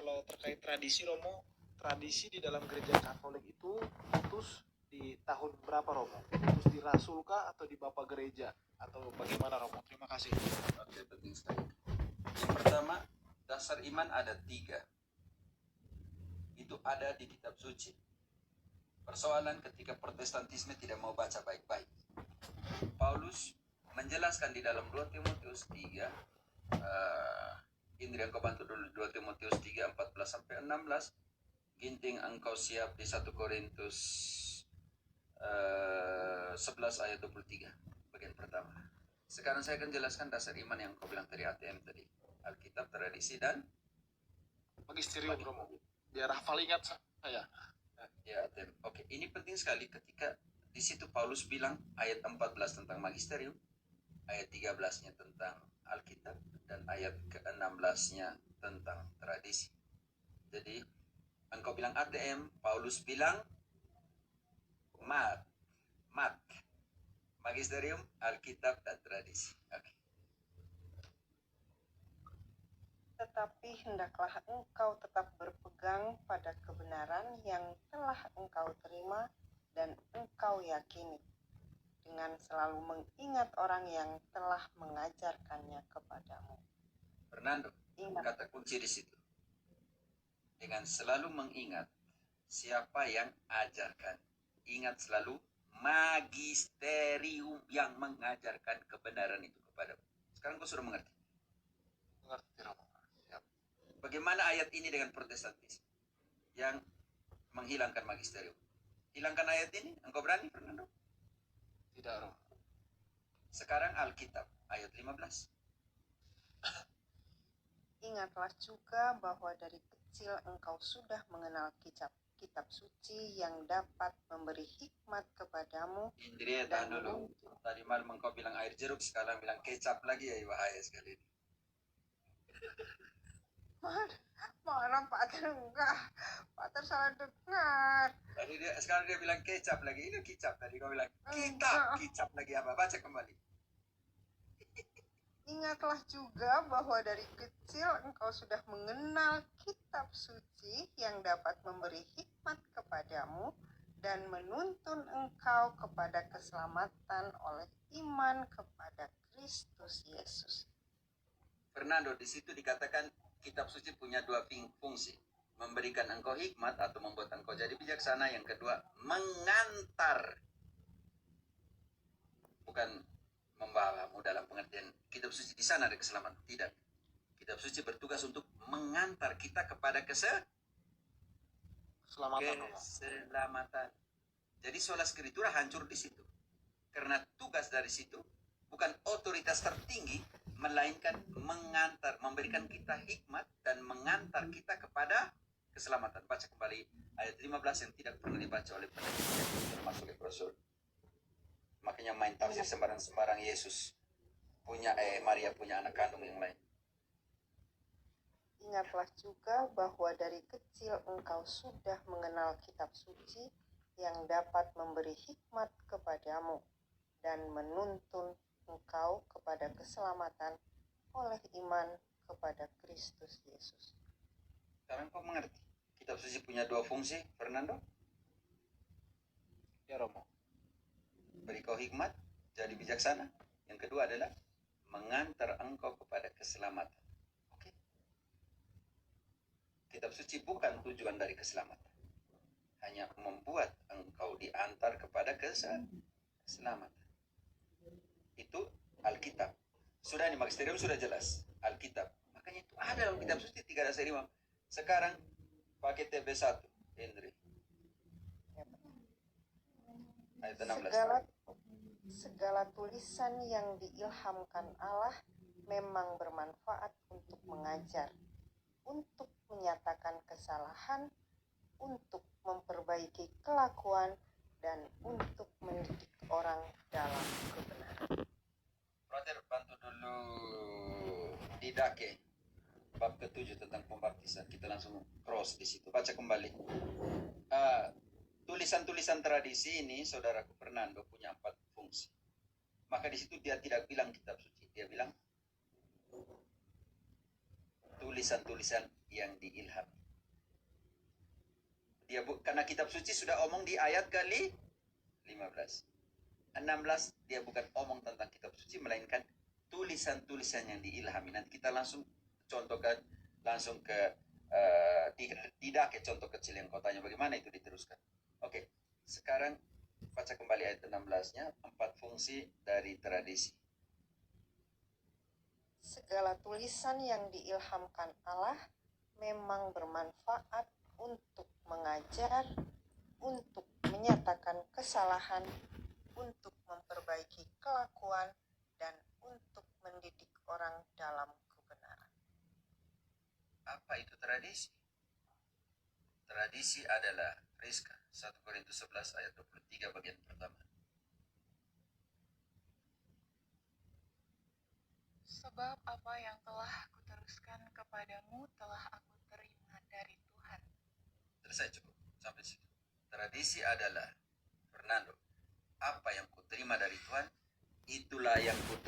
kalau terkait tradisi Romo, tradisi di dalam gereja Katolik itu putus di tahun berapa Romo? Putus di rasul kah atau di bapak gereja atau bagaimana Romo? Terima kasih. Oke, penting sekali. Yang pertama, dasar iman ada 3. Itu ada di kitab suci. Persoalan ketika Protestantisme tidak mau baca baik-baik. Paulus menjelaskan di dalam 2 Timotius 3, Indri engkau bantu dulu 2 Timotius 3, 14-16. Ginting engkau siap di 1 Korintus 11 ayat 23, bagian pertama. Sekarang saya akan jelaskan dasar iman yang kau bilang tadi, ATM tadi. Alkitab, tradisi, dan Magisterium Romo. Biar hafal ingat saya. Ya, ATM. Oke, ini penting sekali ketika di situ Paulus bilang ayat 14 tentang magisterium, ayat 13-nya tentang Alkitab, dan ayat ke-16-nya tentang tradisi. Jadi, engkau bilang ATM, Paulus bilang mat, magisterium, Alkitab, dan tradisi. Oke. Tetapi hendaklah engkau tetap berpegang pada kebenaran yang telah engkau terima dan engkau yakini, dengan selalu mengingat orang yang telah mengajarkannya kepadamu. Fernando, Ingat. kata kunci di situ. Dengan selalu mengingat siapa yang ajarkan. Ingat selalu magisterium yang mengajarkan kebenaran itu kepadamu. Sekarang kau sudah mengerti. Mengerti Romo. Siap. Bagaimana ayat ini dengan Protestantisme yang menghilangkan magisterium? Hilangkan ayat ini, engkau berani Fernando? Tidak Romo. Sekarang Alkitab ayat 15. Ingatlah juga bahwa dari kecil engkau sudah mengenal kitab suci yang dapat memberi hikmat kepadamu. Indri, tahan dulu. Tadi malam engkau bilang air jeruk, sekarang bilang kecap lagi, ya bahaya sekali. Mana Pater, enggak. Pater salah dengar. Sekarang dia bilang kecap lagi. Ini kicap tadi kau bilang kicap lagi apa? Baca kembali. Ingatlah juga bahwa dari kecil engkau sudah mengenal kitab suci yang dapat memberi hikmat kepadamu dan menuntun engkau kepada keselamatan oleh iman kepada Kristus Yesus. Fernando, di situ dikatakan kitab suci punya 2 fungsi. Memberikan engkau hikmat atau membuat engkau jadi bijaksana. Yang kedua, mengantar. Bukan membawamu dalam pengertian kitab suci di sana ada keselamatan. Tidak. Kitab suci bertugas untuk mengantar kita kepada keselamatan. Jadi sola scriptura hancur di situ. Karena tugas dari situ bukan otoritas tertinggi, melainkan mengantar, memberikan kita hikmat dan mengantar kita kepada keselamatan. Baca kembali ayat 15 yang tidak pernah dibaca oleh peneliti, termasuk Profesor. Makanya main tafsir sembarang-sembarang Yesus punya Maria punya anak kandung yang lain. Ingatlah juga bahwa dari kecil engkau sudah mengenal kitab suci yang dapat memberi hikmat kepadamu dan menuntun engkau kepada keselamatan oleh iman kepada Kristus Yesus. Sekarang kau mengerti? Kitab suci punya 2 fungsi, Fernando? Ya Romo. Beri kau hikmat, jadi bijaksana. Yang kedua adalah mengantar engkau kepada keselamatan. Oke. Kitab suci bukan tujuan dari keselamatan. Hanya membuat engkau diantar kepada keselamatan. Itu Alkitab. Sudah di magisterium sudah jelas. Alkitab. Makanya itu ada dalam kitab suci 3 dasar iman. Sekarang pakai TB1, Indri. Ayat 16. Segala tulisan yang diilhamkan Allah memang bermanfaat untuk mengajar, untuk menyatakan kesalahan, untuk memperbaiki kelakuan, dan untuk mendidik orang dalam kebenaran. Brother, bantu dulu Didake bab ke-7 tentang pembaptisan. Kita langsung cross di situ. Baca kembali. Tulisan-tulisan tradisi ini, saudaraku Fernando, punya 4 fungsi. Maka di situ dia tidak bilang kitab suci, dia bilang tulisan-tulisan yang diilhami. Karena kitab suci sudah omong di ayat kali 15. 16 dia bukan omong tentang kitab suci, melainkan tulisan-tulisan yang diilhami. Nanti kita langsung contohkan, langsung ke Didache, contoh kecil yang kau tanya bagaimana itu diteruskan. Oke, sekarang baca kembali ayat 16-nya, 4 fungsi dari tradisi. Segala tulisan yang diilhamkan Allah memang bermanfaat untuk mengajar, untuk menyatakan kesalahan, untuk memperbaiki kelakuan, dan untuk mendidik orang dalam kebenaran. Apa itu tradisi? Tradisi adalah, Rizka, 1 Korintus 11 ayat 23 bagian pertama. Sebab apa yang telah kuteruskan kepadamu telah aku terima dari Tuhan. Selesai, cukup sampai situ. Tradisi adalah, Fernando, apa yang kuterima dari Tuhan, itulah yang kuterima